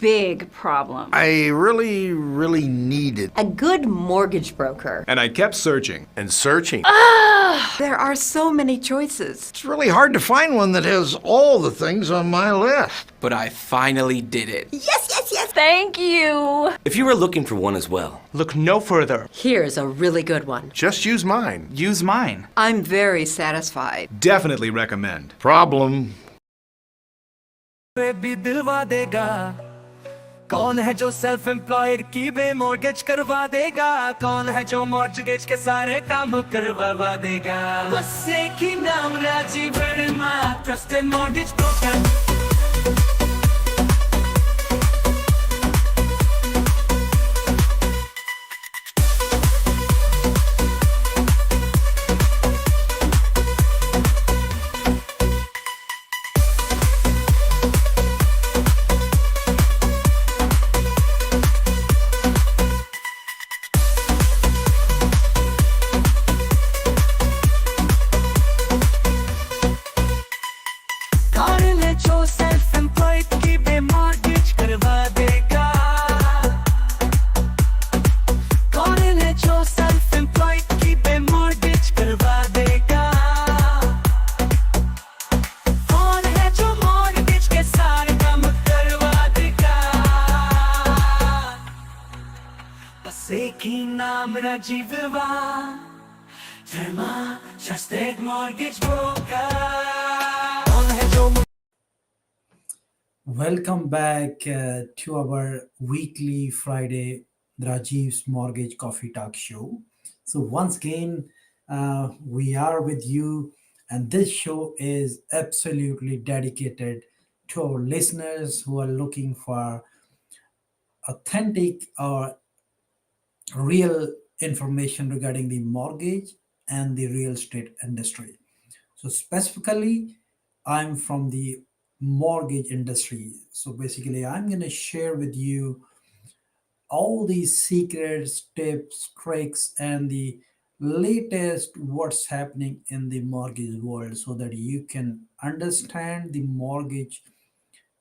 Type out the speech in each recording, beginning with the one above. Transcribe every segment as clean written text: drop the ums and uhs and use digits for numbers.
big problem. I really needed a good mortgage broker. And I kept searching. and searching. There are so many choices. It's really hard to find one that has all the things on my list. But I finally did it. Yes, yes, yes. Thank you. If you are looking for one as well, look no further. Here's a really good one. Just use mine. Use mine. I'm very satisfied. Definitely recommend. Problem. भी दिलवा देगा कौन है जो self employed की बे mortgage करवा देगा कौन है जो मॉर्गेज के सारे काम करवा देगा बस एक ही नाम Rajiv Verma trusted mortgage broker Welcome back to our weekly Friday Rajiv's Mortgage Coffee Talk show. So once again, we are with you, and this show is absolutely dedicated to our listeners who are looking for authentic or real information regarding the mortgage and the real estate industry. So specifically, I'm from the mortgage industry. So basically, I'm going to share with you all these secrets, tips, tricks, and the latest what's happening in the mortgage world so that you can understand the mortgage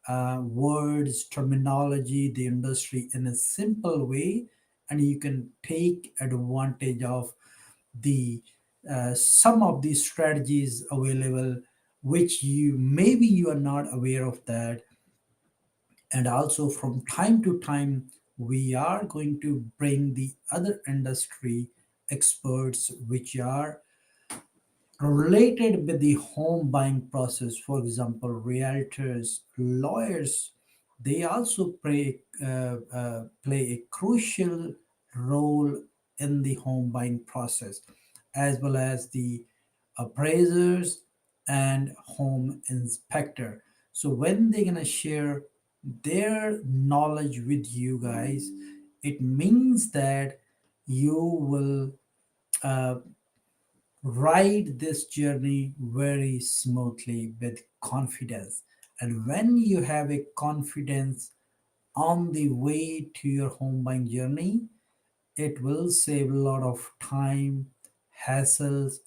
words, terminology, the industry in a simple way, and you can take advantage of the some of these strategies available which you are not aware of that. And also from time to time we are going to bring the other industry experts which are related with the home buying process. For example, realtors, lawyers, they also play a crucial role in the home buying process, as well as the appraisers and home inspector. So when they're gonna share their knowledge with you guys, it means that you will uh, ride this journey very smoothly with confidence. And when you have a confidence on the way to your home buying journey, it will save a lot of time, hassles,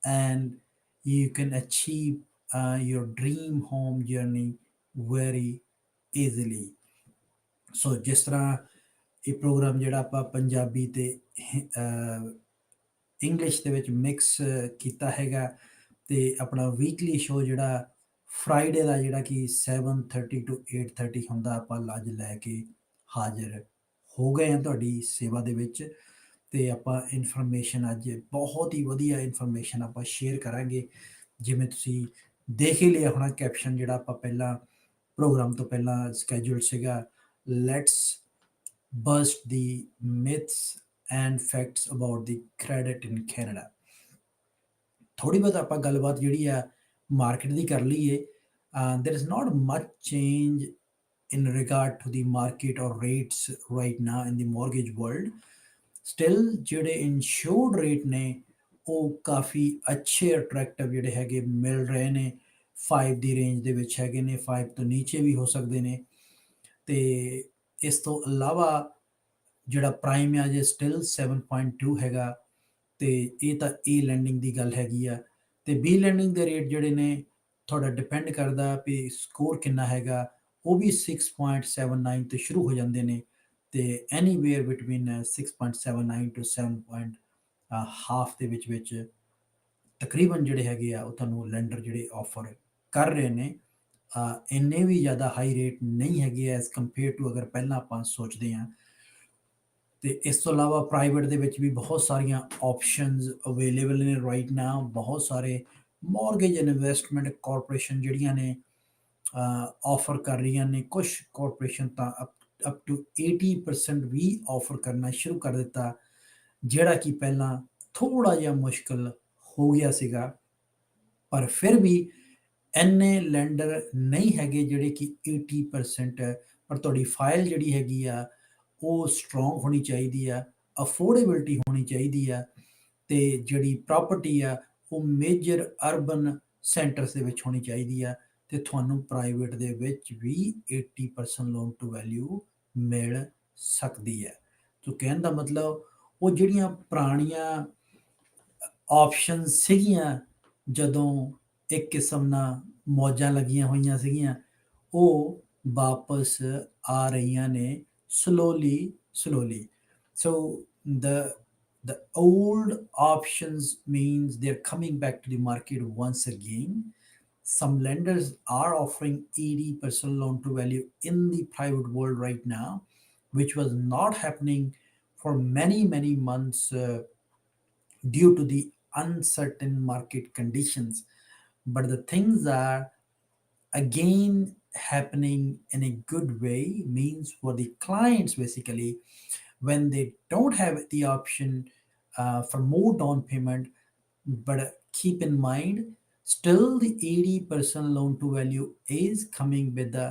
and you can achieve your dream home journey very easily. ਸੋ ਜਿਸ ਤਰ੍ਹਾਂ ਇਹ programme ਜਿਹੜਾ ਆਪਾਂ ਪੰਜਾਬੀ ਤੇ English ਦੇ ਵਿੱਚ mix ਕੀਤਾ ਹੈਗਾ, ਤੇ ਆਪਣਾ ਵੀਕਲੀ ਸ਼ੋ ਜਿਹੜਾ ਫਰਾਈਡੇ ਦਾ ਜਿਹੜਾ ਕਿ 7:30 to 8:30 ਹੁੰਦਾ, ਆਪਾਂ ਅੱਜ ਲੈ ਕੇ ਹਾਜ਼ਰ ਹੋ ਗਏ ਹਾਂ ਤੁਹਾਡੀ ਸੇਵਾ ਦੇ ਵਿੱਚ। ਤੇ ਆਪਾਂ ਇਨਫੋਰਮੇਸ਼ਨ ਅੱਜ ਬਹੁਤ ਹੀ ਵਧੀਆ ਇਨਫੋਰਮੇਸ਼ਨ ਆਪਾਂ ਸ਼ੇਅਰ ਕਰਾਂਗੇ। ਜਿਵੇਂ ਤੁਸੀਂ ਦੇਖ ਹੀ ਲਿਆ ਹੋਣਾ ਕੈਪਸ਼ਨ ਜਿਹੜਾ ਆਪਾਂ ਪਹਿਲਾਂ ਪ੍ਰੋਗਰਾਮ ਤੋਂ ਪਹਿਲਾਂ ਸਕੈਜੂਲ ਸੀਗਾ, let's bust the myths and facts about the credit in Canada. ਥੋੜ੍ਹੀ ਬਹੁਤ ਆਪਾਂ ਗੱਲਬਾਤ ਜਿਹੜੀ ਆ ਮਾਰਕੀਟ ਦੀ ਕਰ ਲਈਏ। there is not much change in regard to the market or rates right now in the mortgage world. Still ਜਿਹੜੇ insured rate ਨੇ ਉਹ ਕਾਫੀ ਅੱਛੇ ਅਟਰੈਕਟਿਵ ਜਿਹੜੇ ਹੈਗੇ ਮਿਲ ਰਹੇ ਨੇ। 5 ਦੀ ਰੇਂਜ ਦੇ ਵਿੱਚ ਹੈਗੇ ਨੇ, 5 ਤੋਂ ਨੀਚੇ ਵੀ ਹੋ ਸਕਦੇ ਨੇ। ਤੇ ਇਸ ਤੋਂ ਇਲਾਵਾ ਜਿਹੜਾ ਪ੍ਰਾਈਮ ਆ ਜੇ ਸਟਿਲ 7.2 ਹੈਗਾ, ਤੇ ਇਹ ਤਾਂ ਏ ਲੈਂਡਿੰਗ ਦੀ ਗੱਲ ਹੈਗੀ ਆ। ਤੇ ਬੀ ਲੈਂਡਿੰਗ ਦੇ ਰੇਟ ਜਿਹੜੇ ਨੇ ਤੁਹਾਡਾ ਡਿਪੈਂਡ ਕਰਦਾ ਵੀ ਸਕੋਰ ਕਿੰਨਾ ਹੈਗਾ, ਉਹ ਵੀ 6.79 ਤੋਂ ਸ਼ੁਰੂ ਹੋ ਜਾਂਦੇ ਨੇ ਤੇ ਐਨੀਵੇਅਰ ਬਿਟਵੀਨ 6.79 ਟੂ 7 ਹਾਫ ਦੇ ਵਿੱਚ ਤਕਰੀਬਨ ਜਿਹੜੇ ਹੈਗੇ ਆ ਉਹ ਤੁਹਾਨੂੰ ਲੈਂਡਰ ਜਿਹੜੇ ਆਫਰ ਕਰ ਰਹੇ ਨੇ। ਇੰਨੇ ਵੀ ਜ਼ਿਆਦਾ ਹਾਈ ਰੇਟ ਨਹੀਂ ਹੈਗੇ ਐਜ਼ ਕੰਪੇਅਰ ਟੂ ਅਗਰ ਪਹਿਲਾਂ ਆਪਾਂ ਸੋਚਦੇ ਹਾਂ। ਤੇ ਇਸ ਤੋਂ ਇਲਾਵਾ ਪ੍ਰਾਈਵੇਟ ਦੇ ਵਿੱਚ ਵੀ ਬਹੁਤ ਸਾਰੀਆਂ ਆਪਸ਼ਨਸ ਅਵੇਲੇਬਲ ਨੇ ਰਾਈਟ ਨਾਓ। ਬਹੁਤ ਸਾਰੇ ਮੌਰਗੇਜ ਇਨਵੈਸਟਮੈਂਟ ਕਾਰਪੋਰੇਸ਼ਨ ਜਿਹੜੀਆਂ ਨੇ ਆਫਰ ਕਰ ਰਹੀਆਂ ਨੇ। ਕੁਝ ਕਾਰਪੋਰੇਸ਼ਨ ਤਾਂ ਅਪ ਟੂ 80% ਵੀ ਆਫਰ ਕਰਨਾ ਸ਼ੁਰੂ ਕਰ ਦਿੱਤਾ, ਜਿਹੜਾ ਕਿ ਪਹਿਲਾਂ ਥੋੜ੍ਹਾ ਜਿਹਾ ਮੁਸ਼ਕਲ ਹੋ ਗਿਆ ਸੀਗਾ। ਪਰ ਫਿਰ ਵੀ ਇੰਨੇ ਲੈਂਡਰ ਨਹੀਂ ਹੈਗੇ ਜਿਹੜੇ ਕਿ 80% ਹੈ। ਪਰ ਤੁਹਾਡੀ ਫਾਈਲ ਜਿਹੜੀ ਹੈਗੀ ਆ ਉਹ ਸਟਰੋਂਗ ਹੋਣੀ ਚਾਹੀਦੀ ਆ, ਅਫੋਰਡੇਬਿਲਟੀ ਹੋਣੀ ਚਾਹੀਦੀ ਆ, ਤੇ ਜਿਹੜੀ ਪ੍ਰਾਪਰਟੀ ਆ ਉਹ ਮੇਜਰ ਅਰਬਨ ਸੈਂਟਰਸ ਦੇ ਵਿੱਚ ਹੋਣੀ ਚਾਹੀਦੀ ਆ, ਤੇ ਤੁਹਾਨੂੰ ਪ੍ਰਾਈਵੇਟ ਦੇ ਵਿੱਚ ਵੀ 80% ਲੋਨ ਟੂ ਵੈਲਿਊ ਮਿਲ ਸਕਦੀ ਹੈ। ਸੋ ਕਹਿਣ ਦਾ ਮਤਲਬ ਉਹ ਜਿਹੜੀਆਂ ਪੁਰਾਣੀਆਂ ਆਪਸ਼ਨ ਸੀਗੀਆਂ ਜਦੋਂ ਇੱਕ ਕਿਸਮ ਨਾਲ ਮੌਜਾਂ ਲੱਗੀਆਂ ਹੋਈਆਂ ਸੀਗੀਆਂ, ਉਹ ਵਾਪਸ ਆ ਰਹੀਆਂ ਨੇ slowly. So the old options means they're coming back to the market once again. Some lenders are offering 80% loan to value in the private world right now, which was not happening for many months due to the uncertain market conditions. But the things are again happening in a good way, means for the clients basically, when they don't have the option for more down payment. But keep in mind, still the 80% loan to value is coming with the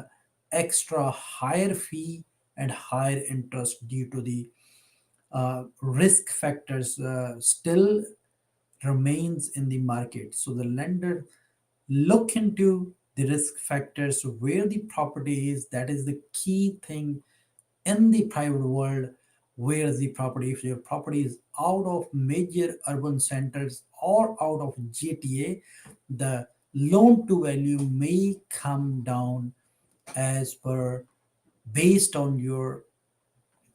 extra higher fee and higher interest due to the risk factors still remains in the market. So the lender look into the risk factors, where the property is. That is the key thing in the private world. Where is the property? If your property is out of major urban centers or out of GTA, the loan to value may come down as per based on your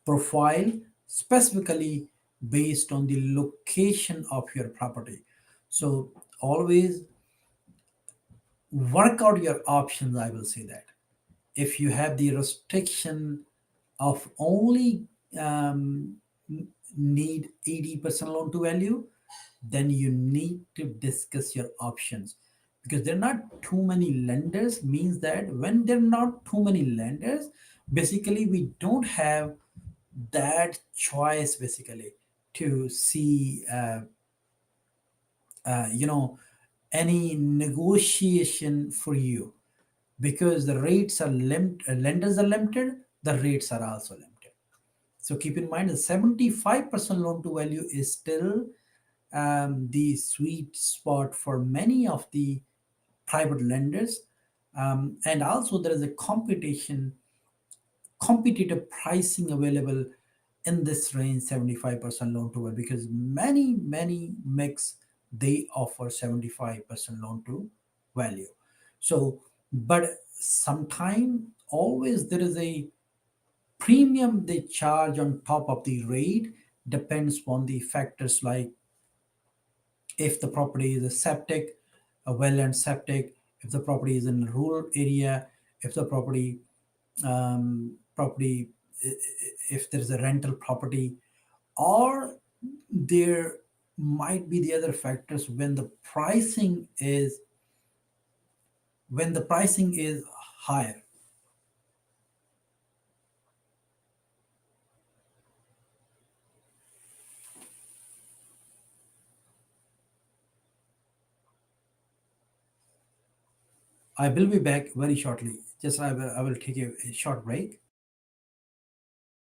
profile, specifically based on the location of your property. So always work out your options, I will say that. If you have the restriction of only need 80% loan to value, then you need to discuss your options, because there are not too many lenders. Means that when there are not too many lenders, basically we don't have that choice basically to see any negotiation for you, because the rates are lenders are limited, the rates are also limited. So keep in mind that 75% loan to value is still the sweet spot for many of the private lenders. And also there is a competitive pricing available in this range, 75% loan to value, because many mix they offer 75% loan to value. So but sometime always there is a premium they charge on top of the rate, depends on the factors like if the property is a septic, a well and septic, if the property is in a rural area, if the property if there's a rental property, or there might be the other factors when the pricing is higher. I will be back very shortly. Just I will take a short break.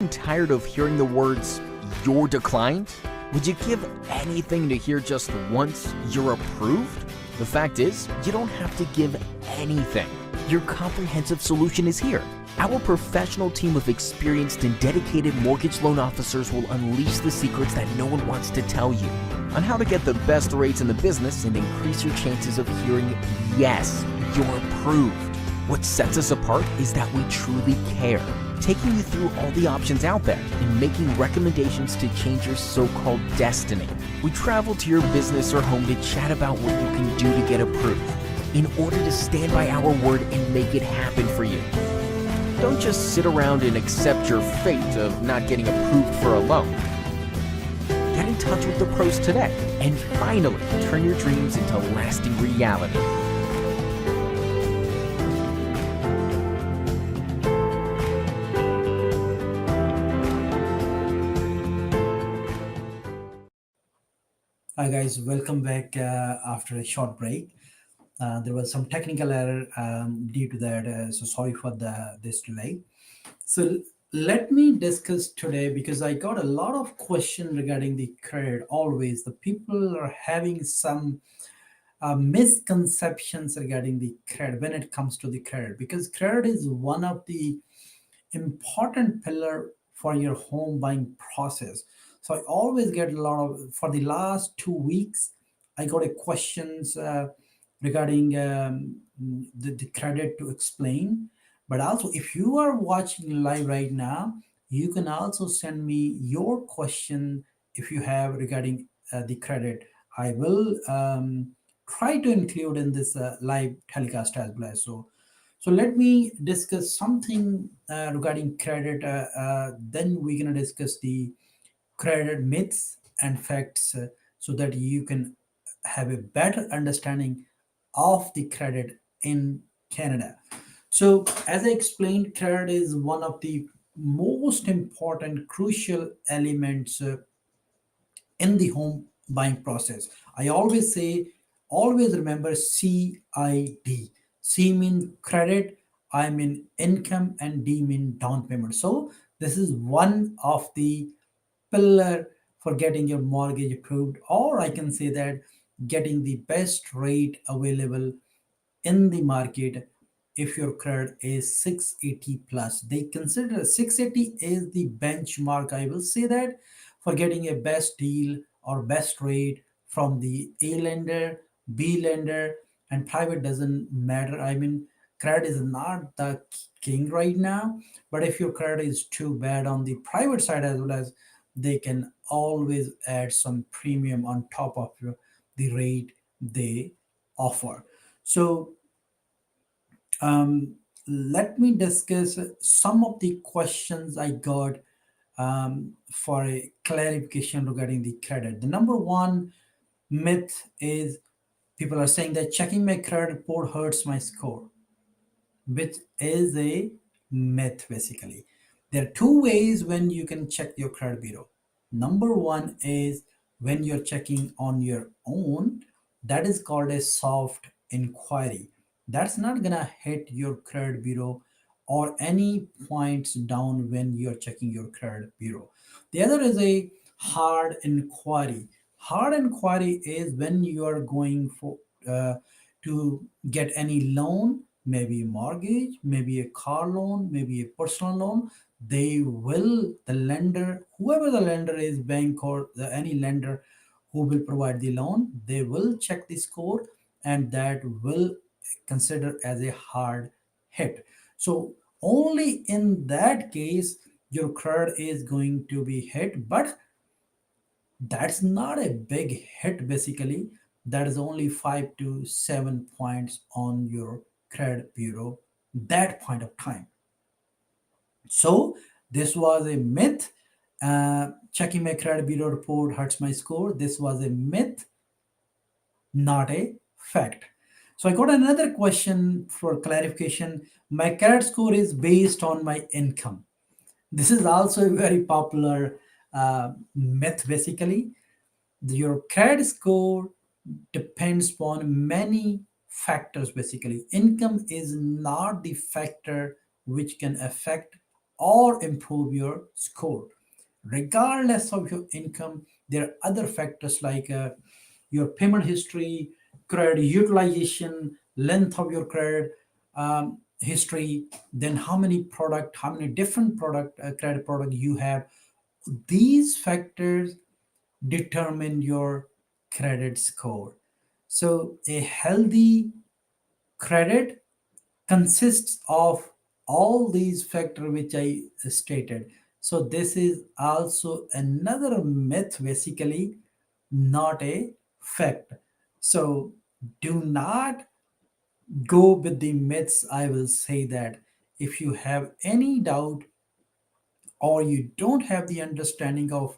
Tired of hearing the words, "You're declined"? Would you give anything to hear just once, "You're approved"? The fact is, you don't have to give anything. Your comprehensive solution is here. Our professional team of experienced and dedicated mortgage loan officers will unleash the secrets that no one wants to tell you on how to get the best rates in the business and increase your chances of hearing, "Yes, you're approved." What sets us apart is that we truly care, taking you through all the options out there and making recommendations to change your so-called destiny. We travel to your business or home to chat about what you can do to get approved in order to stand by our word and make it happen for you. Don't just sit around and accept your fate of not getting approved for a loan. Get in touch with the pros today and finally turn your dreams into lasting reality. Hi guys, welcome back after a short break. There was some technical error due to that, so sorry for this delay. So let me discuss today because I got a lot of questions regarding the credit. Always, the people are having some misconceptions regarding the credit when it comes to the credit, because credit is one of the important pillar for your home buying process. So I always get a lot of, for the last 2 weeks, I got a questions regarding the credit to explain. But also, if you are watching live right now, you can also send me your question if you have regarding the credit. I will try to include in this live telecast as well. So let me discuss something regarding credit. Then we're gonna discuss the credit myths and facts, so that you can have a better understanding of the credit in Canada. So as I explained, credit is one of the most important, crucial elements in the home buying process. I always say, always remember CID. C mean credit, I mean income, and D mean down payment. So this is one of the pillar for getting your mortgage approved, or I can say that getting the best rate available in the market. If your credit is 680 plus, they consider 680 is the benchmark, I will say that, for getting a best deal or best rate from the A lender, B lender, and private doesn't matter. I mean, credit is not the king right now, but if your credit is too bad on the private side as well, as they can always add some premium on top of the rate they offer. So um, let me discuss some of the questions I got for a clarification regarding the credit. The number one myth is people are saying that checking my credit report hurts my score, which is a myth basically. There are two ways when you can check your credit bureau. Number one is when you're checking on your own, that is called a soft inquiry. That's not gonna hit your credit bureau or any points down when you're checking your credit bureau. The other is a hard inquiry. Hard inquiry is when you are going for to get any loan, maybe a mortgage, maybe a car loan, maybe a personal loan. They will, the lender, whoever the lender is, bank or any lender who will provide the loan, they will check the score, and that will consider as a hard hit. So only in that case your credit is going to be hit, but that's not a big hit basically. That is only 5 to 7 points on your credit bureau that point of time. So this was a myth. Checking my credit bureau report hurts my score. This was a myth, not a fact. So I got another question for clarification. My credit score is based on my income. This is also a very popular myth basically. Your credit score depends upon many factors basically. Income is not the factor which can affect or improve your score. Regardless of your income, there are other factors like your payment history, credit utilization, length of your credit history, then how many different credit product you have. These factors determine your credit score. So a healthy credit consists of all these factors which I stated. So this is also another myth, basically, not a fact. So do not go with the myths. I will say that if you have any doubt or you don't have the understanding of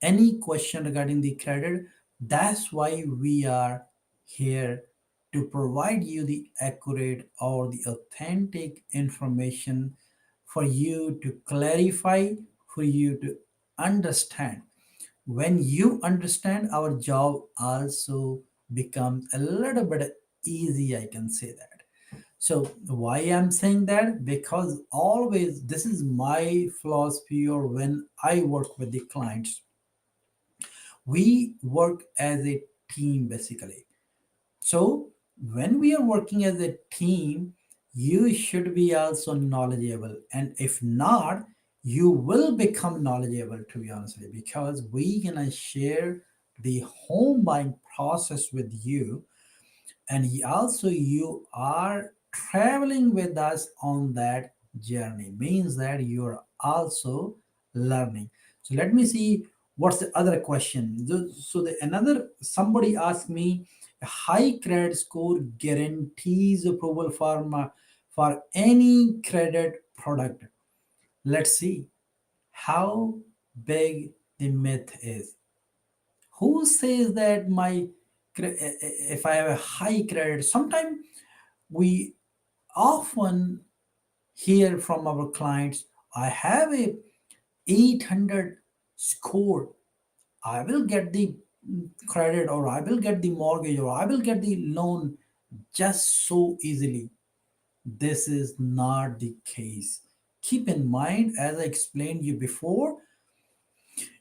any question regarding the credit, that's why we are here to provide you the accurate or the authentic information for you to clarify, for you to understand. When you understand, our job also becomes a little bit easy, I can say that. So why I'm saying that? Because always this is my philosophy, or when I work with the clients, we work as a team basically. So when we are working as a team, you should be also knowledgeable, and if not, you will become knowledgeable, to be honest with you, because we gonna share the home buying process with you, and also you are traveling with us on that journey, means that you're also learning. So let me see what's the other question. So the another, somebody asked me, a high credit score guarantees approval for any credit product. Let's see how big the myth is. Who says that if I have a high credit? Sometimes we often hear from our clients, I have a 800 score, I will get the credit, or I will get the mortgage, or I will get the loan just so easily. This is not the case. Keep in mind, as I explained you before,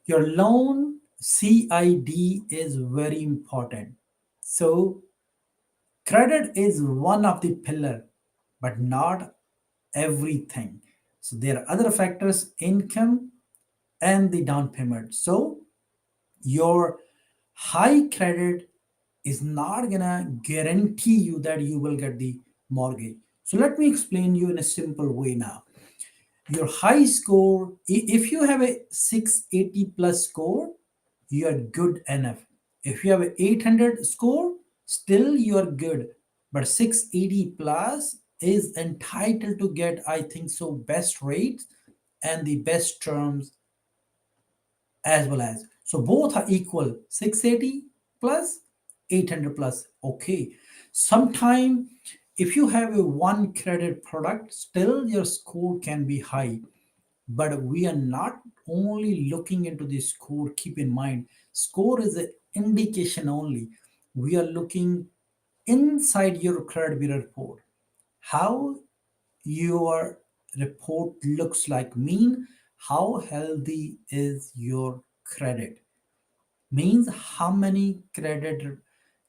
your loan CID is very important. So credit is one of the pillar, but not everything. So there are other factors, income and the down payment. So your high credit is not gonna guarantee you that you will get the mortgage. So let me explain you in a simple way now. Your high score, if you have a 680 plus score, you are good enough. If you have an 800 score, still you are good. But 680 plus is entitled to get, I think so, best rates and the best terms as well as. So both are equal, 680 plus 800 plus. Okay. Sometime if you have a one credit product, still your score can be high, but we are not only looking into the score. Keep in mind, score is an indication only. We are looking inside your credit bureau report, how your report looks like, mean how healthy is your credit, means how many credit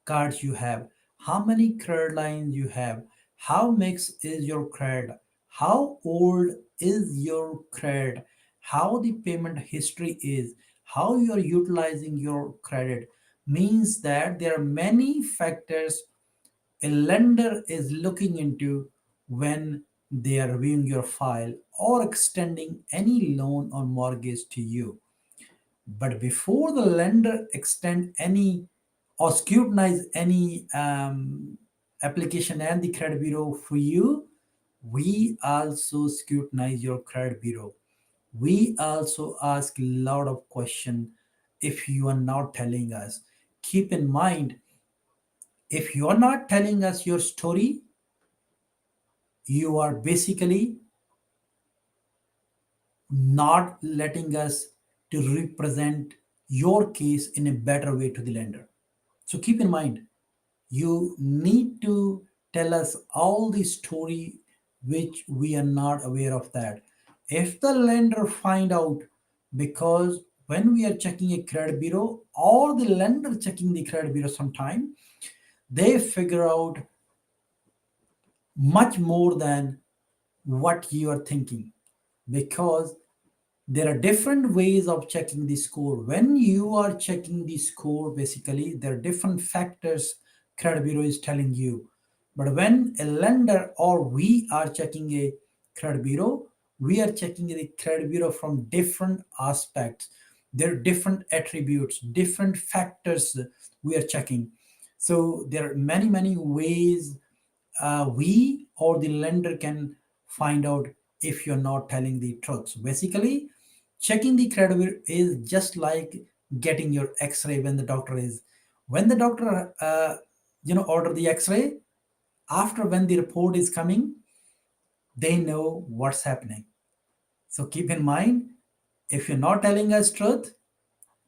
cards you have, how many credit lines you have, how mixed is your credit, how old is your credit, how the payment history is, how you are utilizing your credit. Means that there are many factors a lender is looking into when they are reviewing your file or extending any loan or mortgage to you. But before the lender extend any or scrutinize any application and the credit bureau for you, we also scrutinize your credit bureau. We also ask a lot of question if you are not telling us. Keep in mind, if you are not telling us your story, you are basically not letting us to represent your case in a better way to the lender. So keep in mind, you need to tell us all the story which we are not aware of that. If the lender find out, because when we are checking a credit bureau or the lender checking the credit bureau sometime, they figure out much more than what you are thinking, because there are different ways of checking the score. When you are checking the score, basically there are different factors credit bureau is telling you. But when a lender or we are checking a credit bureau, we are checking the credit bureau from different aspects. There are different attributes, different factors we are checking. So there are many, many ways we or the lender can find out if you're not telling the truth. So basically, checking the credit bureau is just like getting your X-ray when the doctor order the X-ray. After when the report is coming, they know what's happening. So keep in mind, if you're not telling us truth,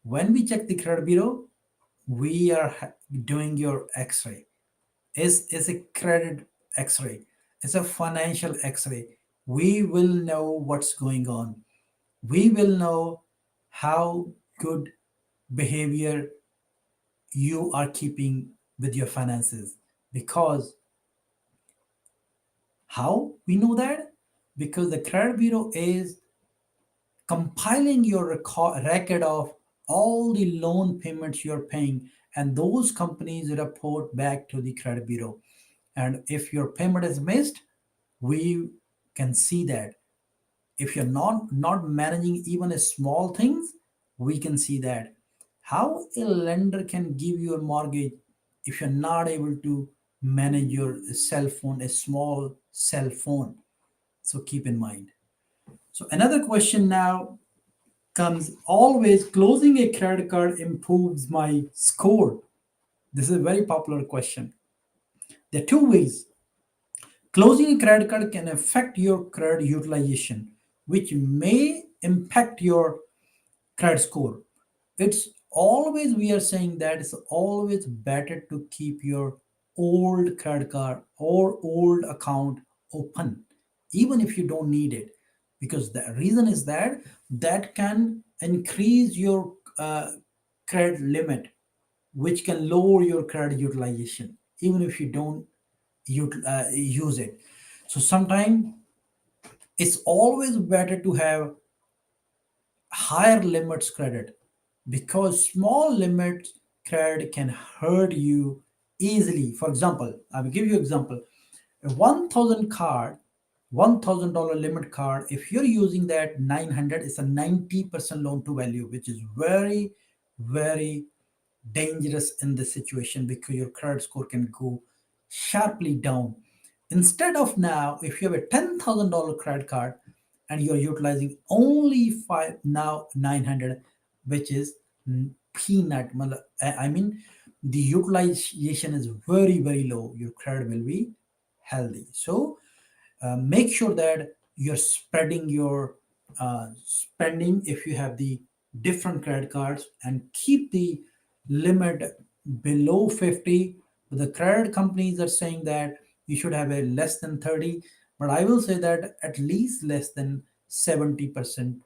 when we check the credit bureau, we are doing your X-ray. Is a credit X-ray. It's a financial X-ray. We will know what's going on. We will know how good behavior you are keeping with your finances. Because how we know that? Because the credit bureau is compiling your record of all the loan payments you're paying, and those companies report back to the credit bureau. And if your payment is missed, we can see that. If you're not managing even a small things, we can see that. How a lender can give you a mortgage if you're not able to manage your cell phone, a small cell phone? So keep in mind. So another question now comes, always closing a credit card improves my score? This is a very popular question. There are two ways. Closing a credit card can affect your credit utilization, which may impact your credit score. It's always, we are saying that it's always better to keep your old credit card or old account open, even if you don't need it. Because the reason is that that can increase your credit limit, which can lower your credit utilization, even if you don't use it. So sometimes it's always better to have higher limits credit, because small limits credit can hurt you easily. For example, I will give you example. A 1000 card, $1,000 limit card, if you're using that 900, it's a 90% loan to value, which is very, very dangerous in this situation, because your credit score can go sharply down. Instead of now, if you have a $10,000 credit card and you're utilizing only five, now 900, which is peanut. I mean, the utilization is very, very low. Your credit will be healthy. So make sure that you're spreading your spending if you have the different credit cards, and keep the limit below 50. The credit companies are saying that you should have a less than 30, but I will say that at least less than 70%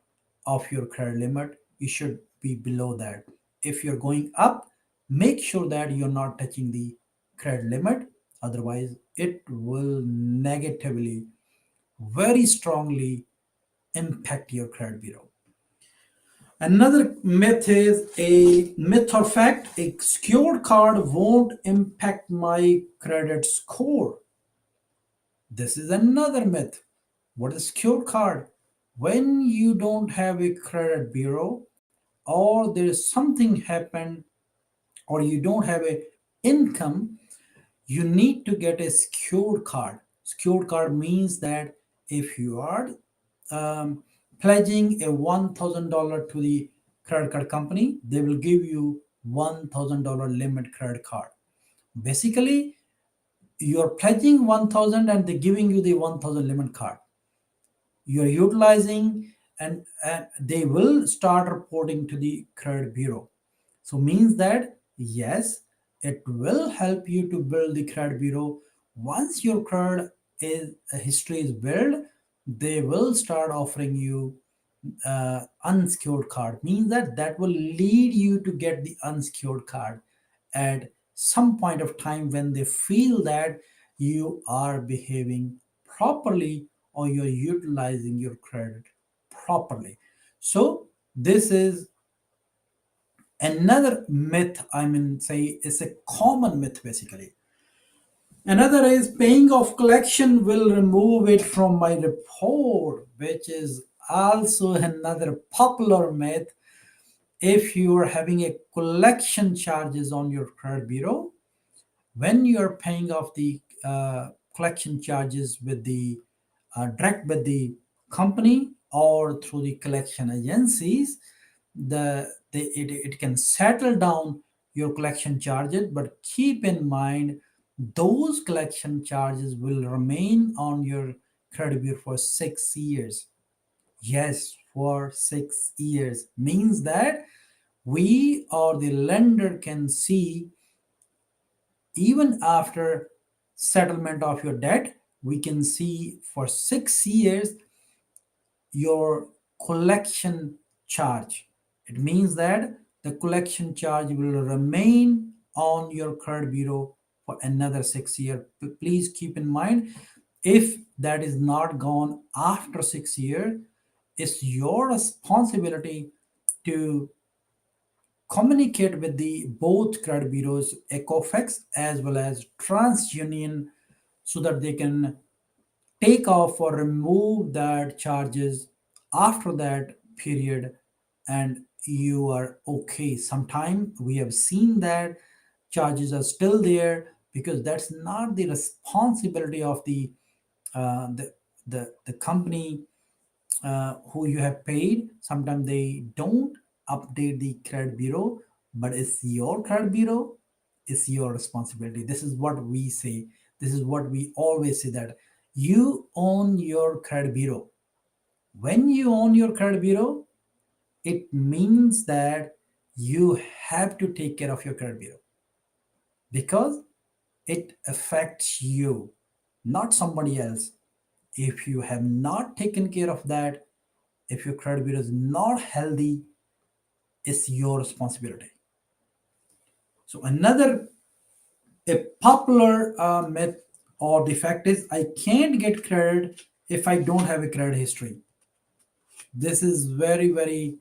of your credit limit, you should be below that. If you're going up, make sure that you're not touching the credit limit. Otherwise, it will negatively, very strongly impact your credit bureau. Another myth is a myth or fact, a secured card won't impact my credit score. This is another myth. What is secured card? When you don't have a credit bureau, or there is something happened, or you don't have a income, you need to get a secured card. Secured card means that if you are um, pledging a $1,000 to the credit card company, they will give you $1,000 limit credit card. Basically, you're pledging 1,000 and they're giving you the 1,000 limit card. You're utilizing, and they will start reporting to the credit bureau. So means that yes, it will help you to build the credit bureau. Once your credit is history is built, they will start offering you unsecured card. Means that that will lead you to get the unsecured card at some point of time when they feel that you are behaving properly, or you're utilizing your credit properly. So this is another myth. I mean, say it's a common myth basically. Another is paying off collection will remove it from my report, which is also another popular myth. If you are having a collection charges on your credit bureau, when you are paying off the collection charges with the direct with the company or through the collection agencies, it can settle down your collection charges, but keep in mind those collection charges will remain on your credit bureau for 6 years. Yes, for 6 years means that we or the lender can see even after settlement of your debt, we can see for 6 years your collection charge. It means that the collection charge will remain on your credit bureau for another 6 years. Please keep in mind, if that is not gone after 6 years, it's your responsibility to communicate with the both credit bureaus, Equifax as well as TransUnion, so that they can take off or remove that charges after that period, and you are okay. Sometimes we have seen that charges are still there because that's not the responsibility of uh, the, the company who you have paid. Sometimes they don't update the credit bureau, but it's your credit bureau, it's your responsibility. This is what we say. This is what we always say, that you own your credit bureau. When you own your credit bureau, it means that you have to take care of your credit bureau because it affects you, not somebody else. If you have not taken care of that, if your credit bureau is not healthy, it's your responsibility. So another a popular myth or defect is I can't get credit if I don't have a credit history. This is very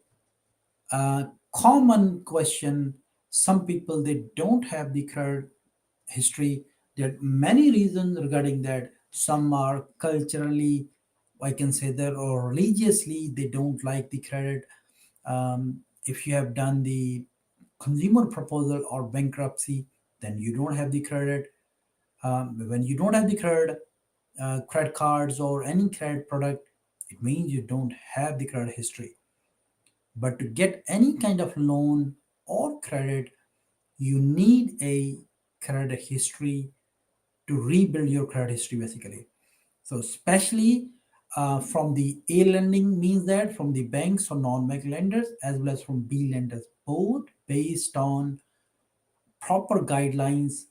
common question. Some people they don't have the credit history. There are many reasons regarding that. Some are culturally, I can say that, or religiously they don't like the credit. If you have done the consumer proposal or bankruptcy, then you don't have the credit. When you don't have the credit, credit cards or any credit product, it means you don't have the credit history. But to get any kind of loan or credit, you need a credit history to rebuild your credit history basically. So especially from the A lending, means that from the banks or non-bank lenders, as well as from B lenders, both based on proper guidelines,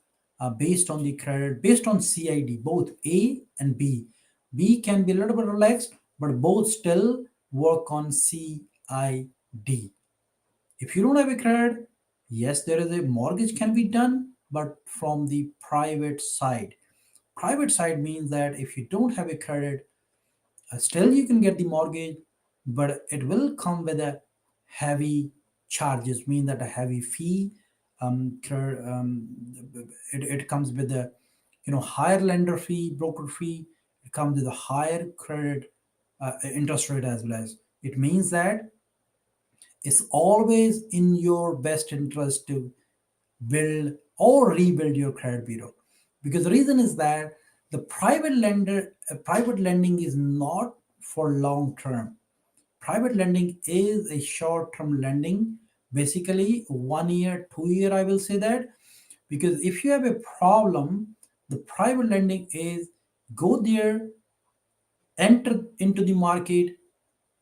based on the credit, based on CID, both A and B. B can be a little bit relaxed, but both still work on CID. If you don't have a credit, yes, there is a mortgage can be done, but from the private side. Private side means that if you don't have a credit, still you can get the mortgage, but it will come with a heavy charges, mean that a heavy fee. It comes with a higher lender fee, broker fee. It comes with a higher credit interest rate as well. As it means that it's always in your best interest to build or rebuild your credit bureau, because the reason is that the private lending is not for long term. Private lending is a short term lending, basically 1 year 2 year, I will say that. Because if you have a problem, the private lending is go there, enter into the market,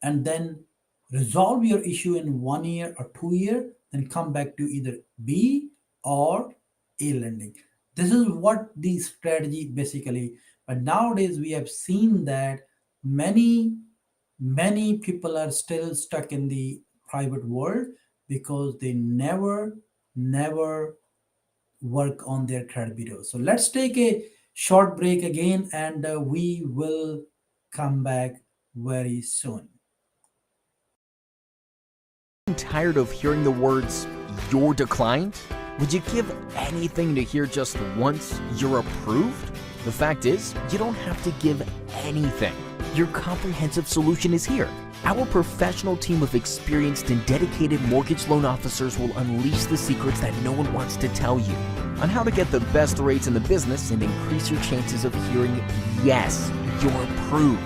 and then resolve your issue in 1 year or 2 year, then come back to either B or A lending. This is what the strategy basically. But nowadays we have seen that many people are still stuck in the private world because they never work on their credit bureau. So let's take a short break again, and we will come back very soon. Tired of hearing the words, "you're declined"? Would you give anything to hear just once you're approved? The fact is, you don't have to give anything. Your comprehensive solution is here. Our professional team of experienced and dedicated mortgage loan officers will unleash the secrets that no one wants to tell you on how to get the best rates in the business and increase your chances of hearing, yes, you're approved.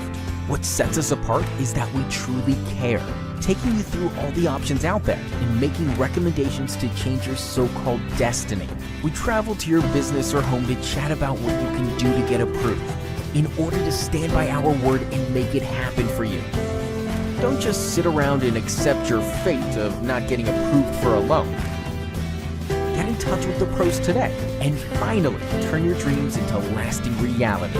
What sets us apart is that we truly care, taking you through all the options out there and making recommendations to change your so-called destiny. We travel to your business or home to chat about what you can do to get approved in order to stand by our word and make it happen for you. Don't just sit around and accept your fate of not getting approved for a loan. Get in touch with the pros today and finally turn your dreams into lasting reality.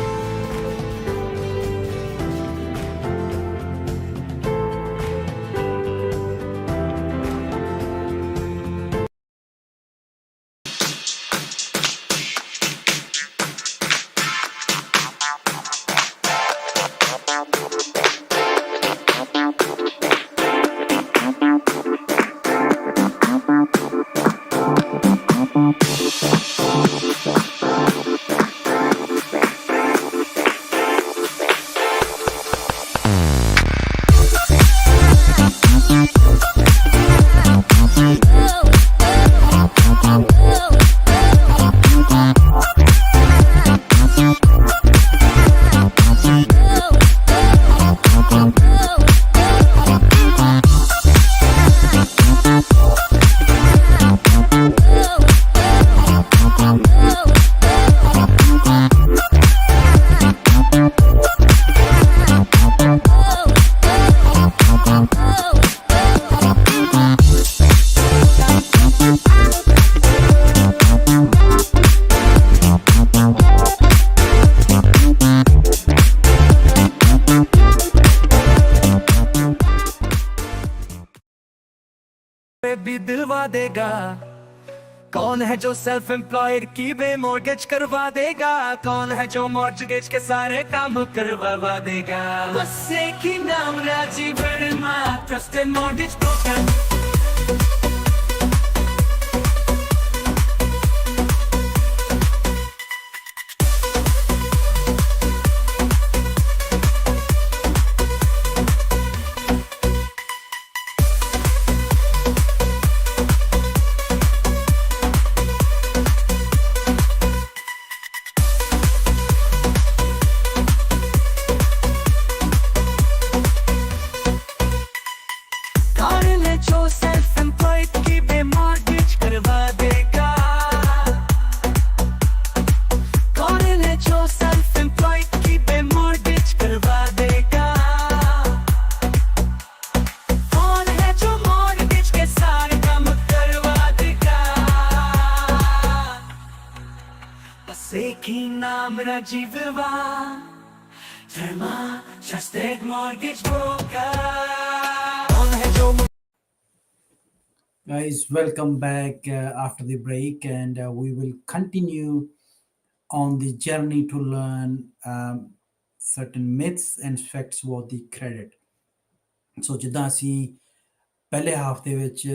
भी दिलवा देगा कौन है जो self employed की बे mortgage करवा देगा कौन है जो मॉर्गेज के सारे काम करवा देगा बस एक ही नाम Rajiv Verma trusted mortgage broker जो सेल्फ एम्प्लॉयड की बे मॉर्गेज करवा देगा कौन है जो सेल्फ एम्प्लॉयड की बे मॉर्गेज करवा देगा कौन है जो मॉर्गेज के सारे काम करवा देगा बस एक ही नाम Rajiv Verma trusted mortgage broker Guys, welcome back after the break, and we will continue on the journey to learn certain myths and facts about the credit. So, ਜਿੱਦਾਂ ਅਸੀਂ ਪਹਿਲੇ ਹਫਤੇ ਵਿੱਚ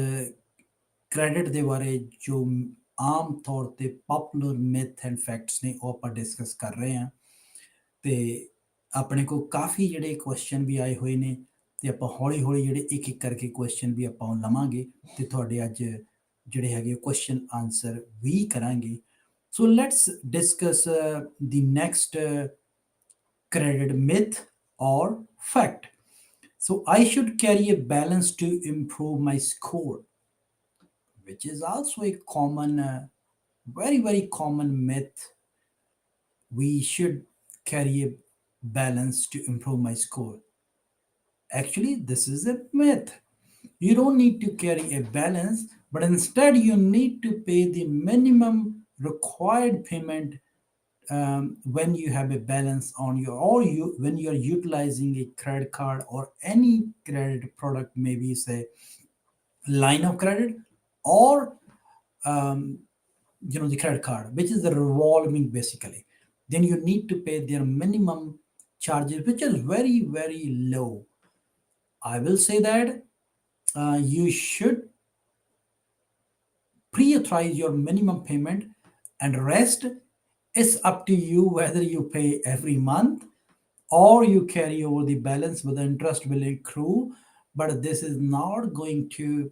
ਕ੍ਰੈਡਿਟ ਦੇ ਬਾਰੇ ਜੋ ਆਮ ਤੌਰ ਤੇ ਪਪੂਲਰ ਮਿਥ ਐਂਡ ਫੈਕਟਸ ਨੇ ਉਹ ਆਪਾਂ ਡਿਸਕਸ ਕਰ ਰਹੇ ਹਾਂ ਤੇ ਆਪਣੇ ਕੋਲ ਕਾਫੀ ਜਿਹੜੇ ਕੁਐਸਚਨ ਵੀ ਆਏ ਹੋਏ ਨੇ ਤੇ ਆਪਾਂ ਹੌਲੀ ਹੌਲੀ ਜਿਹੜੇ ਇੱਕ ਇੱਕ ਕਰਕੇ ਕੁਐਸਚਨ ਵੀ ਆਪਾਂ ਲਵਾਂਗੇ ਤੇ ਤੁਹਾਡੇ ਅੱਜ ਜਿਹੜੇ ਹੈਗੇ ਕੁਐਸਚਨ ਆਨਸਰ ਵੀ ਕਰਾਂਗੇ so let's discuss the next credit myth or fact. So I should carry a balance to improve my score, which is also a common, very, very common myth. We should carry a balance to improve my score. Actually, this is a myth. You don't need to carry a balance, but instead you need to pay the minimum required payment when you have a balance on your or you when you are utilizing a credit card or any credit product, maybe say line of credit or the credit card, which is the revolving basically. Then you need to pay their minimum charges, which is very, very low. I will say that you should authorize your minimum payment, and rest is up to you whether you pay every month or you carry over the balance with the interest will accrue. But this is not going to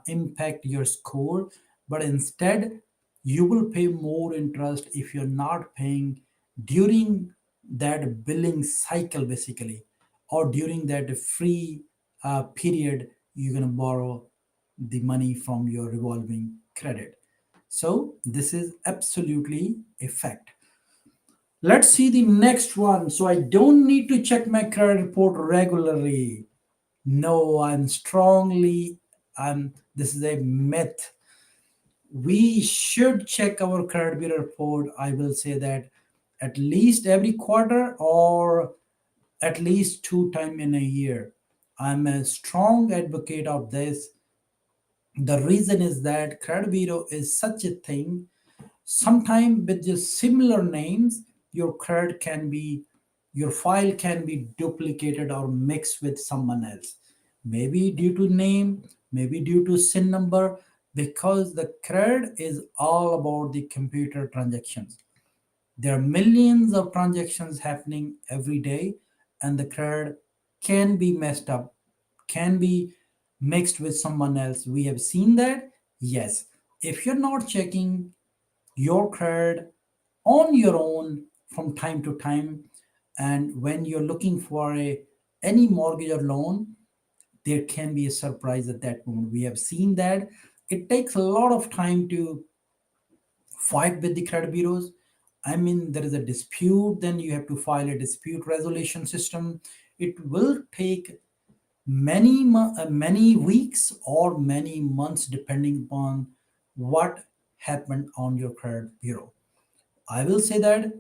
impact your score, but instead you will pay more interest if you're not paying during that billing cycle, basically, or during that free period you're going to borrow the money from your revolving credit. So this is absolutely a fact. Let's see the next one. So I don't need to check my credit report regularly. No, this is a myth. We should check our credit bureau report. I will say that at least every quarter or at least 2 times in a year. I'm a strong advocate of this. The reason is that credit bureau is such a thing. Sometimes with just similar names, your credit can be, your file can be duplicated or mixed with someone else. Maybe due to name, maybe due to SIN number, because the credit is all about the computer transactions. There are millions of transactions happening every day, and the credit can be messed up, can be mixed with someone else. We have seen that. Yes. If you're not checking your credit on your own from time to time, and when you're looking for any mortgage or loan, there can be a surprise at that moment. We have seen that it takes a lot of time to fight with the credit bureaus. I mean, there is a dispute, then you have to file a dispute resolution system. It will take many weeks or many months depending upon what happened on your credit bureau. I will say that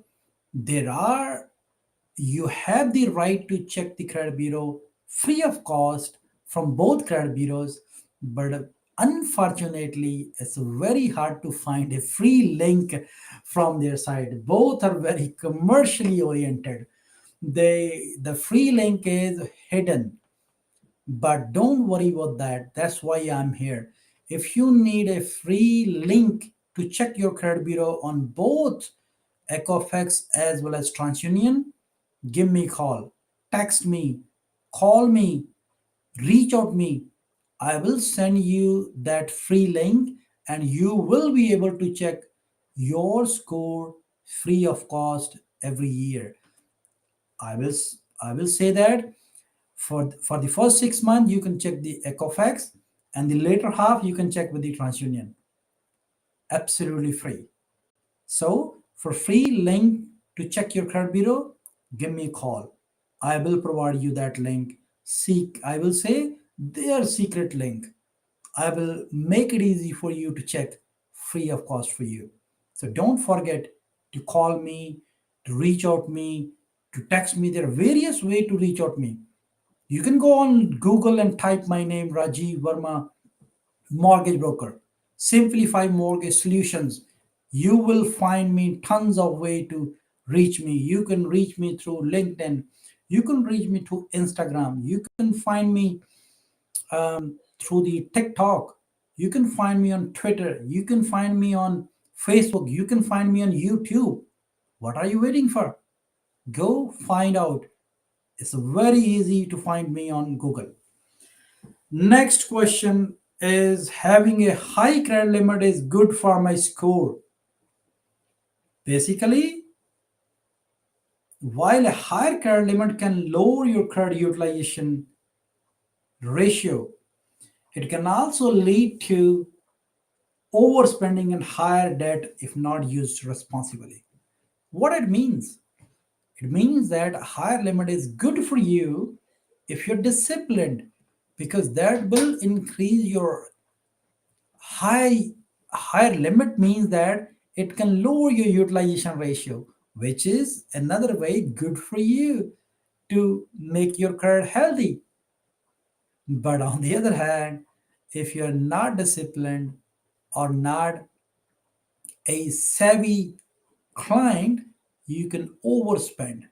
there are you have the right to check the credit bureau free of cost from both credit bureaus, but unfortunately it's very hard to find a free link from their side. Both are very commercially oriented. The free link is hidden, but don't worry about that. That's why I'm here. If you need a free link to check your credit bureau on both Equifax as well as TransUnion, give me a call, text me, call me, reach out me. I will send you that free link and you will be able to check your score free of cost every year. I will say that for the first 6 months you can check the Equifax, and the later half you can check with the TransUnion. Absolutely free. So for free link to check your credit bureau, give me a call. I will provide you that link. I will say their secret link. I will make it easy for you to check free of cost for you. So don't forget to call me, to reach out me, to text me. There are various ways to reach out me. You can go on Google and type my name, Rajiv Verma, mortgage broker, simplify mortgage solutions. You will find me tons of way to reach me. You can reach me through LinkedIn, you can reach me through Instagram, you can find me through the TikTok, you can find me on Twitter, you can find me on Facebook, you can find me on YouTube. What are you waiting for? Go find out. It's very easy to find me on Google. Next question is, having a high credit limit is good for my score. Basically, while a higher credit limit can lower your credit utilization ratio, it can also lead to overspending and higher debt if not used responsibly. What it means? It means that a higher limit is good for you if you're disciplined, because that will increase your high higher limit means that it can lower your utilization ratio, which is another way good for you to make your credit healthy. But on the other hand, if you're not disciplined or not a savvy client, you can overspend.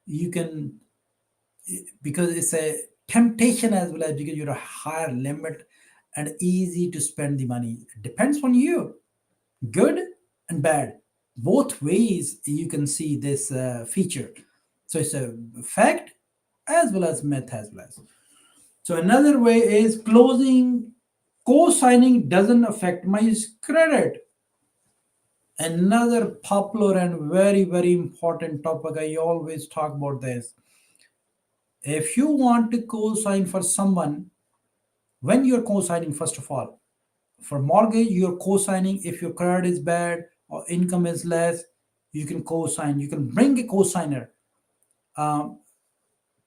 You can, because it's a temptation as well, as because you're a higher limit and easy to spend the money. It depends on you, good and bad. Both ways you can see this feature. So it's a fact as well as myth as well as. So another way is closing co-signing doesn't affect my credit. Another popular and very very important topic. I always talk about this. If you want to co-sign for someone, when you're co-signing, first of all, for mortgage, you're co-signing if your credit is bad or income is less, you can co-sign. You can bring a co-signer um,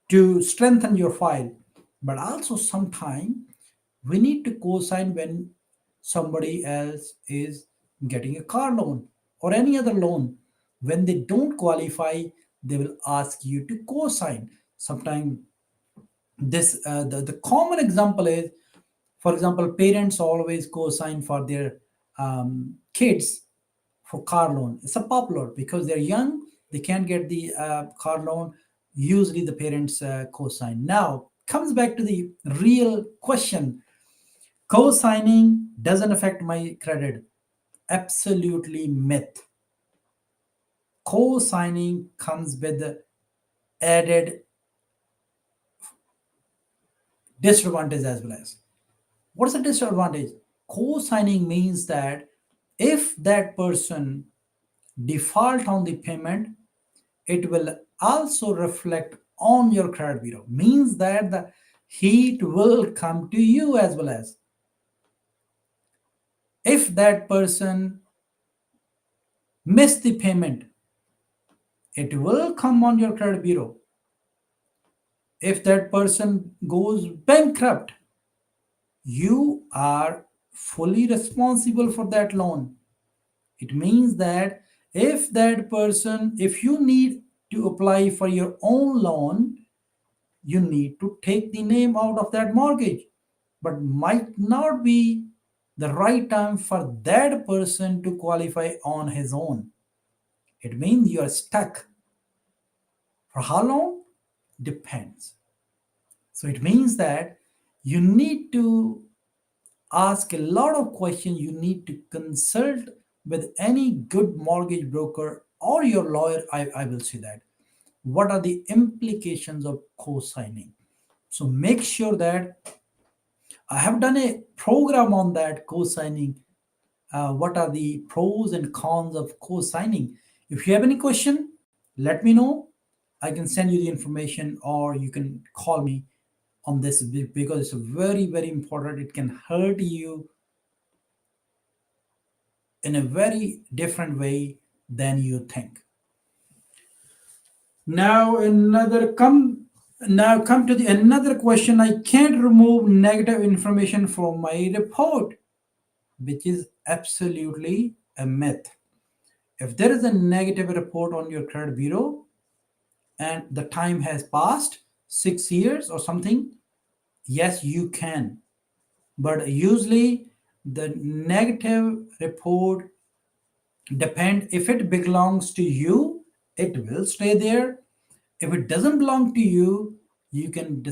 to strengthen your file. But also sometime we need to co-sign when somebody else is getting a car loan or any other loan. When they don't qualify, they will ask you to co-sign. Sometimes the common example is, for example, parents always co-sign for their kids for car loan. It's a popular because they're young, they can't get the car loan. Usually the parents co-sign. Now comes back to the real question. Co-signing doesn't affect my credit. Absolutely myth. Co-signing comes with the added disadvantage as well as. What's the disadvantage? Co-signing means that if that person default on the payment, it will also reflect on your credit bureau. Means that the heat will come to you as well as. If that person missed the payment, it will come on your credit bureau. If that person goes bankrupt, you are fully responsible for that loan. It means that if you need to apply for your own loan, you need to take the name out of that mortgage, but might not be the right time for that person to qualify on his own. It means you are stuck. For how long? Depends. So it means that you need to ask a lot of questions. You need to consult with any good mortgage broker or your lawyer. I will say that. What are the implications of co-signing? So make sure that I have done a program on that co-signing. What are the pros and cons of co-signing? If you have any question, let me know. I can send you the information or you can call me on this because it's very very important. It can hurt you in a very different way than you think. Now another come now come to the another question. I can't remove negative information from my report, which is absolutely a myth. If there is a negative report on your credit bureau and the time has passed 6 years or something, yes, you can. But usually the negative report depend. If it belongs to you, it will stay there. If it doesn't belong to you, you can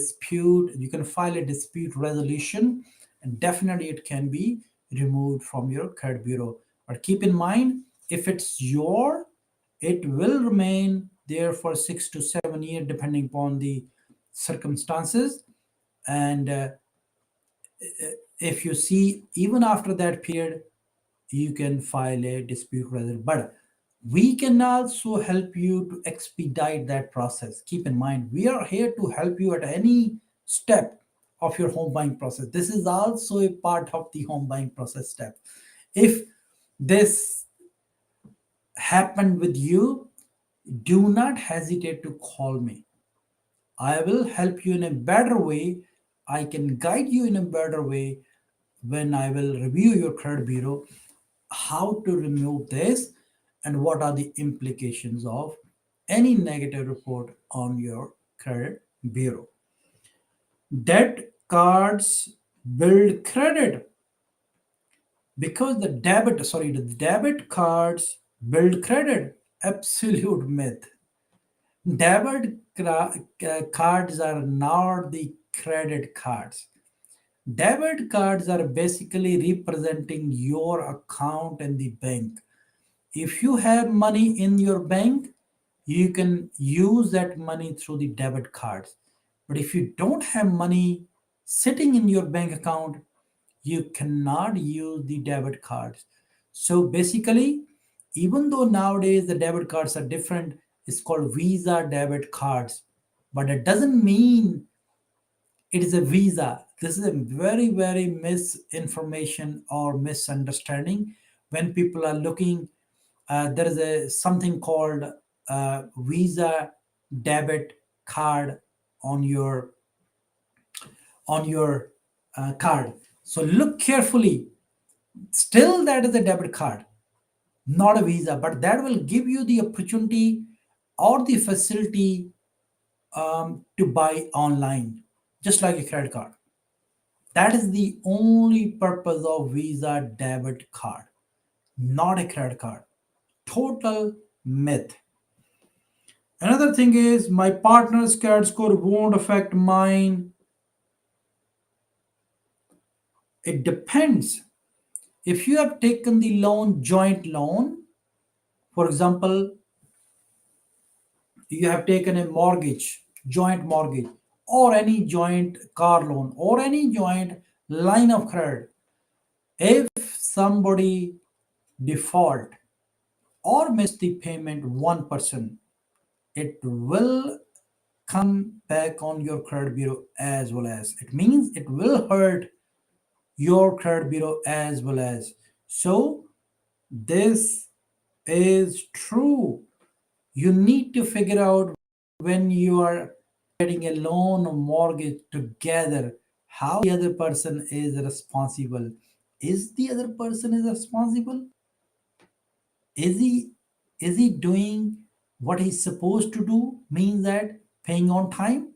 file a dispute resolution, and definitely it can be removed from your credit bureau. But keep in mind, if it's your, it will remain there for 6 to 7 years, depending upon the circumstances. And if you see, even after that period, you can file a dispute resolution. But we can also help you to expedite that process. Keep in mind, we are here to help you at any step of your home buying process. This is also a part of the home buying process step. If this happened with you, do not hesitate to call me. I will help you in a better way. I can guide you in a better way when I will review your credit bureau, how to remove this and what are the implications of any negative report on your credit bureau. Debt cards build credit because the debit cards build credit. Absolute myth. Cards are not the credit cards. Debit cards are basically representing your account in the bank. If you have money in your bank, you can use that money through the debit cards. But if you don't have money sitting in your bank account, you cannot use the debit cards. So basically, even though nowadays the debit cards are different, it's called Visa debit cards. But it doesn't mean it is a visa. This is a very, very misinformation or misunderstanding. When people are looking, there is a something called Visa debit card on your card. So look carefully. Still, that is a debit card, not a visa, but that will give you the opportunity or the facility to buy online, just like a credit card. That is the only purpose of Visa debit card, not a credit card. Total myth. Another thing is my partner's credit score won't affect mine. It depends. If you have taken the loan, joint loan, for example, you have taken a mortgage, joint mortgage, or any joint car loan, or any joint line of credit, if somebody default or miss the payment 1%, it will come back on your credit bureau as well as. It means it will hurt your credit bureau as well as. So this is true. You need to figure out when you are getting a loan or mortgage together how the other person is responsible. Is the other person is responsible? Is he is he doing what he's supposed to do? Means that paying on time.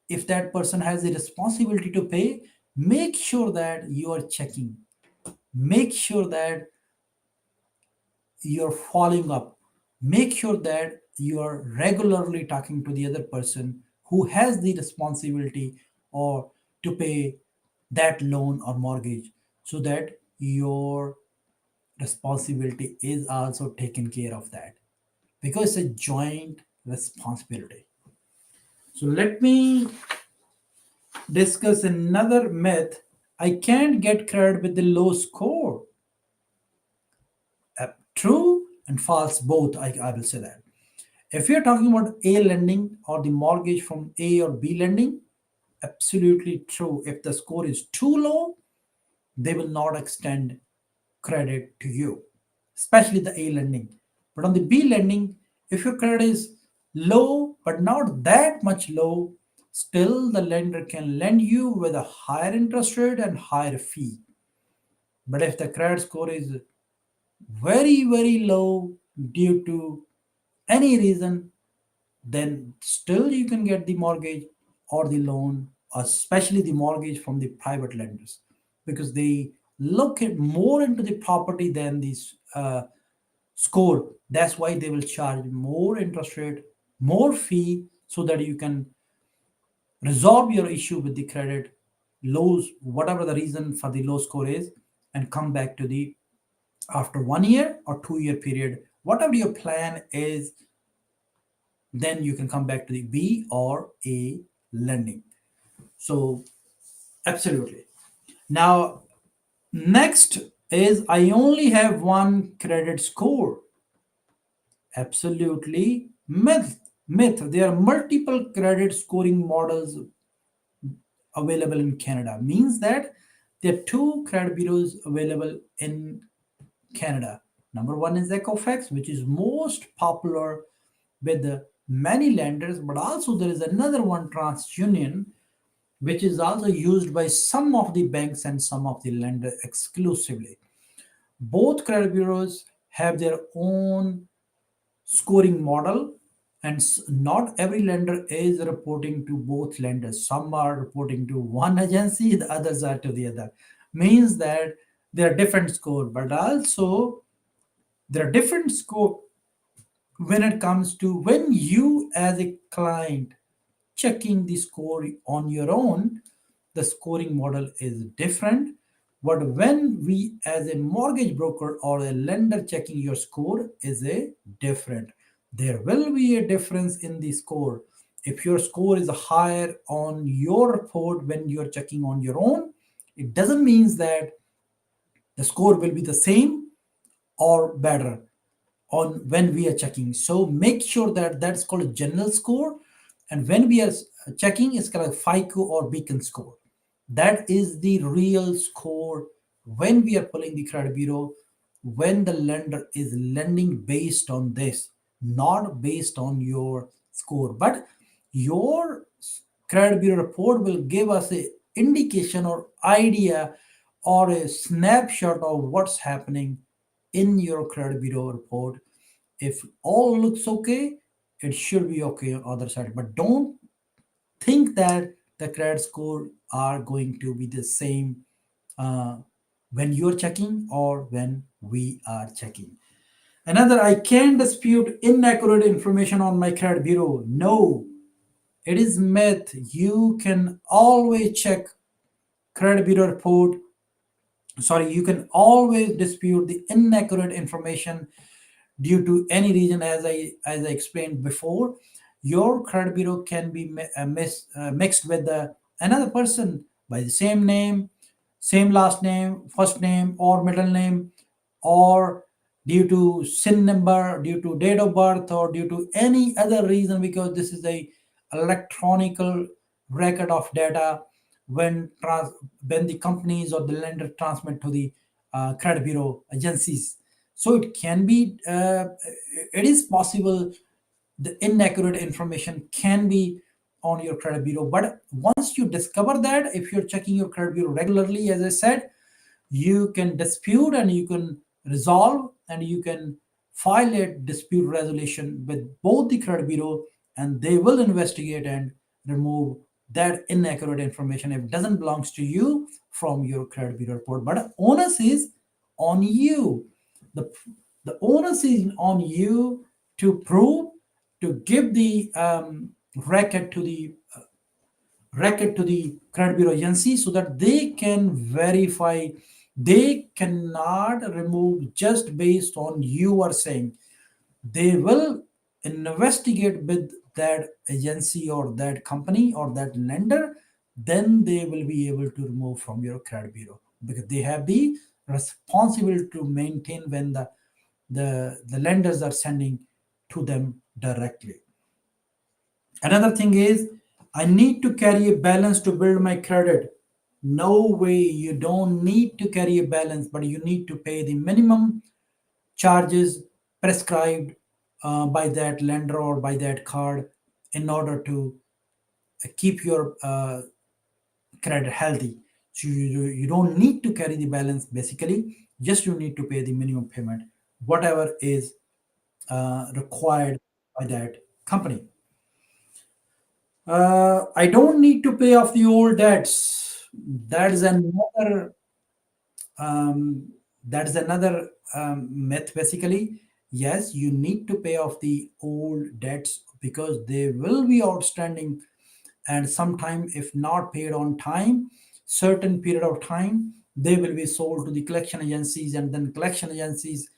If that person has the responsibility to pay, make sure that you are checking, make sure that you're following up, make sure that you are regularly talking to the other person who has the responsibility or to pay that loan or mortgage, so that your responsibility is also taken care of that, because it's a joint responsibility. So let me discuss another myth. I can't get credit with the low score. True and false, both. I will say that. If you're talking about A lending or the mortgage from A or B lending, absolutely true. If the score is too low, they will not extend credit to you, especially the A lending. But on the B lending, if your credit is low but not that much low, still the lender can lend you with a higher interest rate and higher fee. But if the credit score is very, very low due to any reason, then still you can get the mortgage or the loan, especially the mortgage from the private lenders, because they look at more into the property than the score. That's why they will charge more interest rate, more fee, so that you can resolve your issue with the credit lows, whatever the reason for the low score is, and come back to the after 1 year or 2 year period, whatever your plan is, then you can come back to the B or A lending. So absolutely. Now next is I only have one credit score. Absolutely myth. There are multiple credit scoring models available in Canada. Means that there are two credit bureaus available in Canada. Number one is Equifax, which is most popular with many lenders, but also there is another one, TransUnion, which is also used by some of the banks and some of the lenders exclusively. Both credit bureaus have their own scoring model, and not every lender is reporting to both lenders. Some are reporting to one agency, the others are to the other. Means that there are different score, but also there are different score when it comes to when you as a client checking the score on your own. the scoring model is different. But when we, as a mortgage broker or a lender, checking your score is a different. There will be a difference in the score. If your score is higher on your report when you're checking on your own, it doesn't mean that the score will be the same or better on when we are checking. So make sure that that's called a general score. And when we are checking, it's called a FICO or beacon score. That is the real score when we are pulling the credit bureau, when the lender is lending based on this, not based on your score. But your credit bureau report will give us a indication or idea or a snapshot of what's happening in your credit bureau report. If all looks okay, it should be okay on other side. But don't think that the credit score are going to be the same uh, when you're checking or when we are checking. Another, I can't dispute inaccurate information on my credit bureau. No, it is myth. You can always check credit bureau report. Sorry, you can always dispute the inaccurate information due to any reason, as I explained before. Your credit bureau can be mixed with another person by the same name, same last name, first name or middle name, or due to sin number, due to date of birth, or due to any other reason, because this is a electronical record of data when the companies or the lender transmit to the credit bureau agencies. So it can be it is possible the inaccurate information can be on your credit bureau. But once you discover that, if you're checking your credit bureau regularly, as I said, you can dispute and you can resolve and you can file a dispute resolution with both the credit bureau, and they will investigate and remove that inaccurate information if it doesn't belongs to you from your credit bureau report. But onus is on you. The the onus is on you to prove, to give the record to the credit bureau agency so that they can verify. They cannot remove just based on you are saying. They will investigate with that agency or that company or that lender. Then they will be able to remove from your credit bureau, because they have the responsibility to maintain when the lenders are sending to them directly. Another thing is, I need to carry a balance to build my credit. No way, you don't need to carry a balance, but you need to pay the minimum charges prescribed by that lender or by that card in order to keep your credit healthy. So you don't need to carry the balance basically, just you need to pay the minimum payment, whatever is required by that company. I don't need to pay off the old debts. That is another um, myth basically. Yes, you need to pay off the old debts because they will be outstanding, and sometime if not paid on time, certain period of time, they will be sold to the collection agencies, and then collection agencies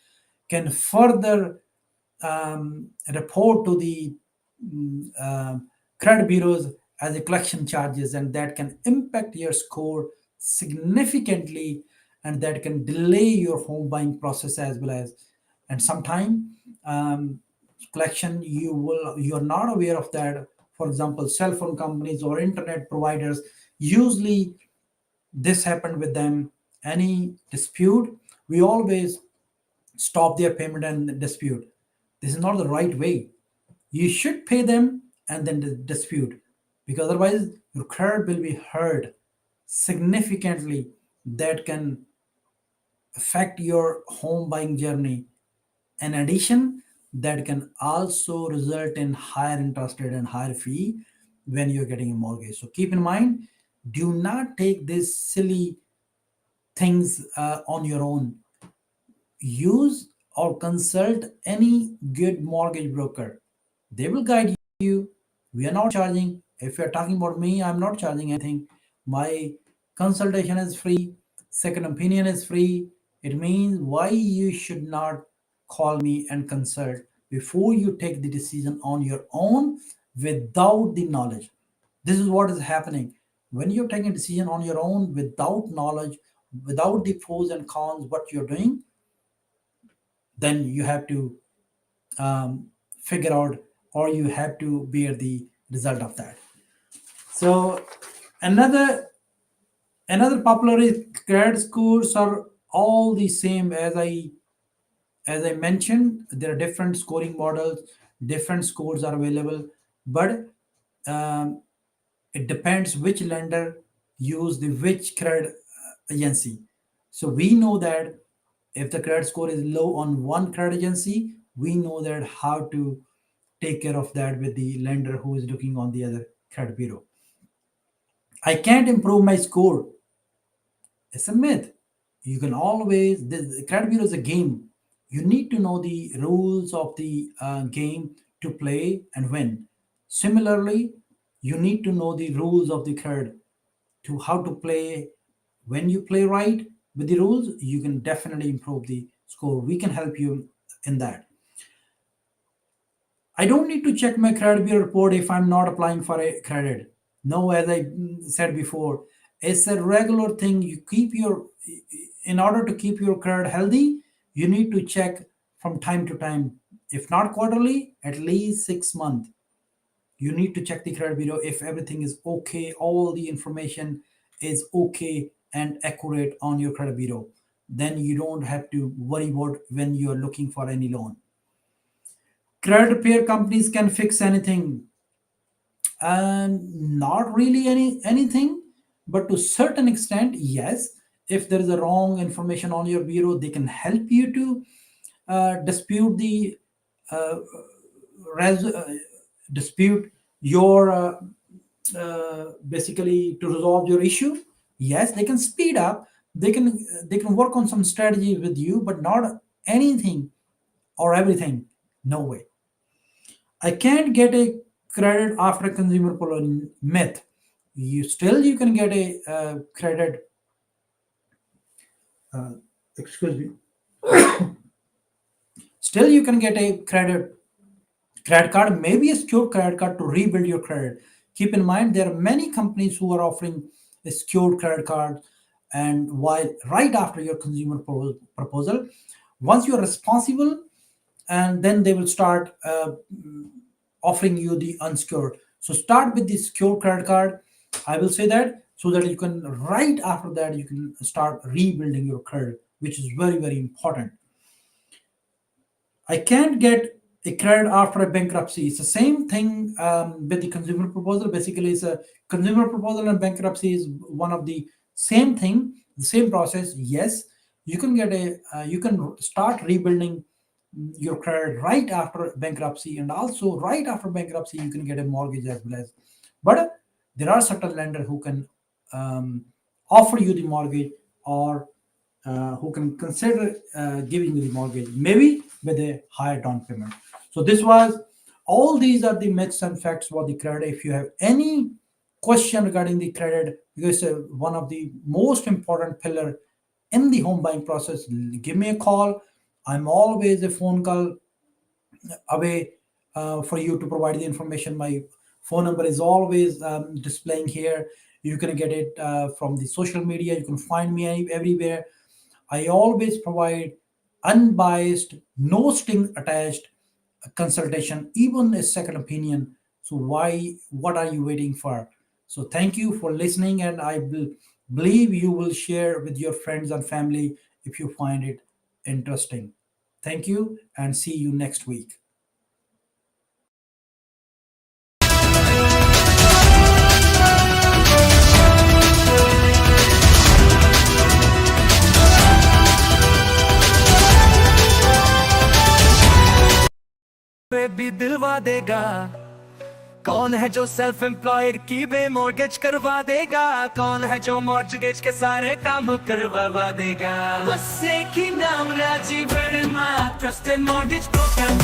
can further report to the credit bureaus as a collection charges, and that can impact your score significantly, and that can delay your home buying process as well as. And sometime um, collection, you're not aware of that. For example, cell phone companies or internet providers, usually this happened with them. Any dispute, we always stop their payment and dispute. This is not the right way. You should pay them and then dispute, because otherwise your credit will be hurt significantly. That can affect your home buying journey. In addition, that can also result in higher interest rate and higher fee when you're getting a mortgage. So keep in mind, do not take these silly things on your own. Use or consult any good mortgage broker. They will guide you. We are not charging. If you're talking about me, I'm not charging anything. My consultation is free, second opinion is free. It means why you should not call me and consult before you take the decision on your own without the knowledge. This is what is happening. When you're taking a decision on your own without knowledge, without the pros and cons, what you're doing, then you have to figure out, or you have to bear the result of that. So another popular is credit scores are all the same. As I mentioned, there are different scoring models, different scores are available, but um, it depends which lender use the which credit agency. So we know that if the credit score is low on one credit agency, we know that how to take care of that with the lender who is looking on the other credit bureau. I can't improve my score. It's a myth. You can always, the credit bureau is a game. You need to know the rules of the game to play and win. Similarly, you need to know the rules of the credit to how to play. When you play right with the rules, you can definitely improve the score. We can help you in that. I don't need to check my credit bureau report if I'm not applying for a credit. No, as I said before, it's a regular thing. In order to keep your credit healthy, you need to check from time to time. If not quarterly, at least 6 months. You need to check the credit bureau if everything is okay, all the information is okay and accurate on your credit bureau. Then you don't have to worry about when you are looking for any loan. Credit repair companies can fix anything, and not really anything, but to certain extent, yes. If there is a wrong information on your bureau, they can help you to dispute the uh, res- uh, dispute your basically to resolve your issue. Yes, they can speed up, they can work on some strategy with you, but not anything or everything. No way. I can't get a credit after a consumer pull myth. You can get a credit. Uh, excuse me. Still you can get a credit card, maybe a secured credit card to rebuild your credit. Keep in mind there are many companies who are offering a secured credit card, and while right after your consumer proposal, once you are responsible, and then they will start offering you the unsecured. So start with the secured credit card. I will say that so that you can right after that you can start rebuilding your credit, which is very very important. I can't get a credit after a bankruptcy. It's the same thing with the consumer proposal. Basically, it's a consumer proposal and bankruptcy is one of the same thing, the same process. Yes, you can start rebuilding your credit right after bankruptcy, and also right after bankruptcy you can get a mortgage as well as. But there are certain lenders who can um, offer you the mortgage, or who can consider giving you the mortgage, maybe with a higher down payment. So this was all these are the myths and facts about the credit. If you have any question regarding the credit, because one of the most important pillar in the home buying process, give me a call. I'm always a phone call away for you to provide the information. My phone number is always displaying here. You can get it from the social media. You can find me everywhere. I always provide unbiased, no string attached consultation, even a second opinion. So what are you waiting for? So thank you for listening, and I believe you will share with your friends and family if you find it interesting. Thank you, and see you next week. पे भी दिलवा देगा। कौन है जो self employed की बे mortgage करवा देगा? कौन है जो मॉर्गेज के सारे काम करवा देगा? बस एक ही नाम, Rajiv Verma, trusted mortgage program.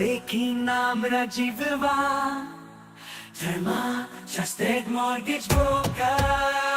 Seki naam Rajiv-MortgageCoffeeTalk, trusted mortgage broker.